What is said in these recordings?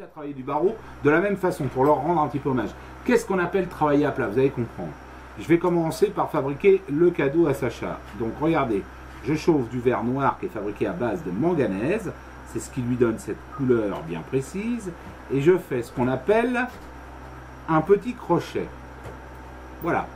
À travailler du barreau de la même façon pour leur rendre un petit peu hommage. Qu'est-ce qu'on appelle travailler à plat? Vous allez comprendre. Je vais commencer par fabriquer le cadeau à Sacha. Donc regardez, je chauffe du verre noir qui est fabriqué à base de manganèse. C'est ce qui lui donne cette couleur bien précise. Et je fais ce qu'on appelle un petit crochet. Voilà.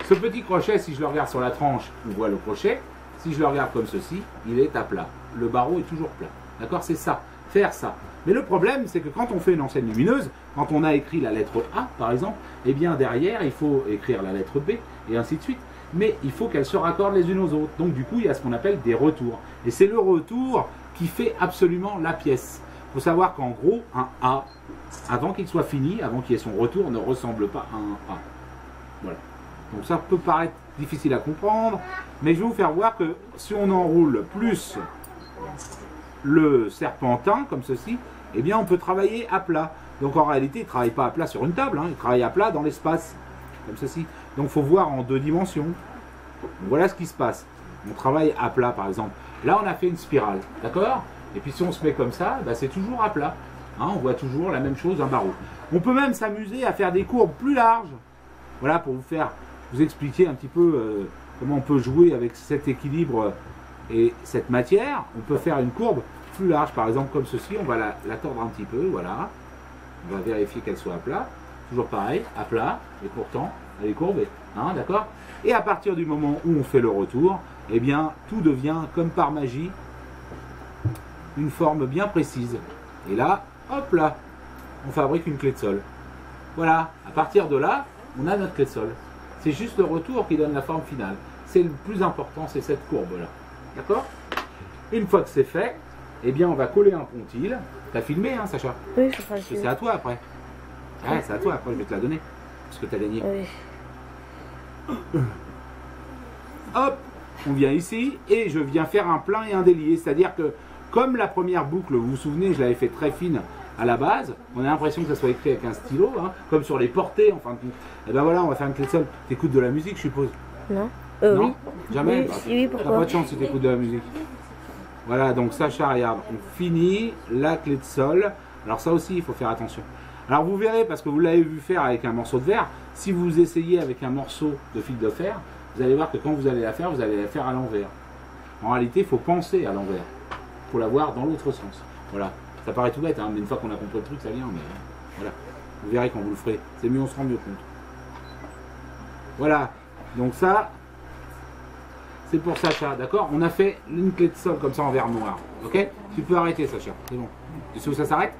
Ce petit crochet, si je le regarde sur la tranche, on voit le crochet. Si je le regarde comme ceci, il est à plat. Le barreau est toujours plat. D'accord? C'est ça. Faire ça. Mais le problème, c'est que quand on fait une enseigne lumineuse, quand on a écrit la lettre A, par exemple, eh bien derrière, il faut écrire la lettre B, et ainsi de suite. Mais il faut qu'elles se raccordent les unes aux autres. Donc du coup, il y a ce qu'on appelle des retours. Et c'est le retour qui fait absolument la pièce. Il faut savoir qu'en gros, un A, avant qu'il soit fini, avant qu'il y ait son retour, ne ressemble pas à un A. Voilà. Donc ça peut paraître difficile à comprendre, mais je vais vous faire voir que si on enroule plus le serpentin, comme ceci, eh bien on peut travailler à plat. Donc en réalité, il ne travaille pas à plat sur une table, hein, il travaille à plat dans l'espace, comme ceci. Donc il faut voir en deux dimensions. Voilà ce qui se passe. On travaille à plat, par exemple. Là, on a fait une spirale, d'accord? Et puis si on se met comme ça, bah, c'est toujours à plat. Hein, on voit toujours la même chose d'un barreau. On peut même s'amuser à faire des courbes plus larges. Voilà, pour vous expliquer un petit peu comment on peut jouer avec cet équilibre et cette matière. On peut faire une courbe plus large, par exemple comme ceci. On va la tordre un petit peu, voilà. On va vérifier qu'elle soit à plat. Toujours pareil, à plat, et pourtant elle est courbée, hein, d'accord? Et à partir du moment où on fait le retour, eh bien tout devient comme par magie une forme bien précise. Et là, hop là, on fabrique une clé de sol. Voilà, à partir de là, on a notre clé de sol. C'est juste le retour qui donne la forme finale. C'est le plus important, c'est cette courbe-là. D'accord? Une fois que c'est fait, eh bien on va coller un pontil. T'as filmé, hein, Sacha? Oui, je crois que c'est à toi après. Ouais, c'est à toi après, je vais te la donner. Parce que t'as gagné. oui. Hop, on vient ici et je viens faire un plein et un délié. C'est-à-dire que, comme la première boucle, vous vous souvenez, je l'avais fait très fine à la base, on a l'impression que ça soit écrit avec un stylo, hein, comme sur les portées, en fin de compte. Et ben voilà, on va faire une clé de sol. T'écoutes de la musique, je suppose? Non. Non, Oui. jamais. Oui, oui, T'as pourquoi? pas de chance si t'écoutes de la musique. Voilà, donc Sacha, regarde, on finit la clé de sol. Alors ça aussi, il faut faire attention. Alors vous verrez, parce que vous l'avez vu faire avec un morceau de verre, si vous essayez avec un morceau de fil de fer, vous allez voir que quand vous allez la faire à l'envers. En réalité, il faut penser à l'envers. Il faut la voir dans l'autre sens. Voilà. Ça paraît tout bête, hein, mais une fois qu'on a compris le truc, ça vient. Mais voilà. Vous verrez quand vous le ferez. C'est mieux, on se rend mieux compte. Voilà. Donc ça, c'est pour Sacha, d'accord? On a fait une clé de sol comme ça en verre noir. Ok? Tu peux arrêter, Sacha. C'est bon. Tu sais où ça s'arrête?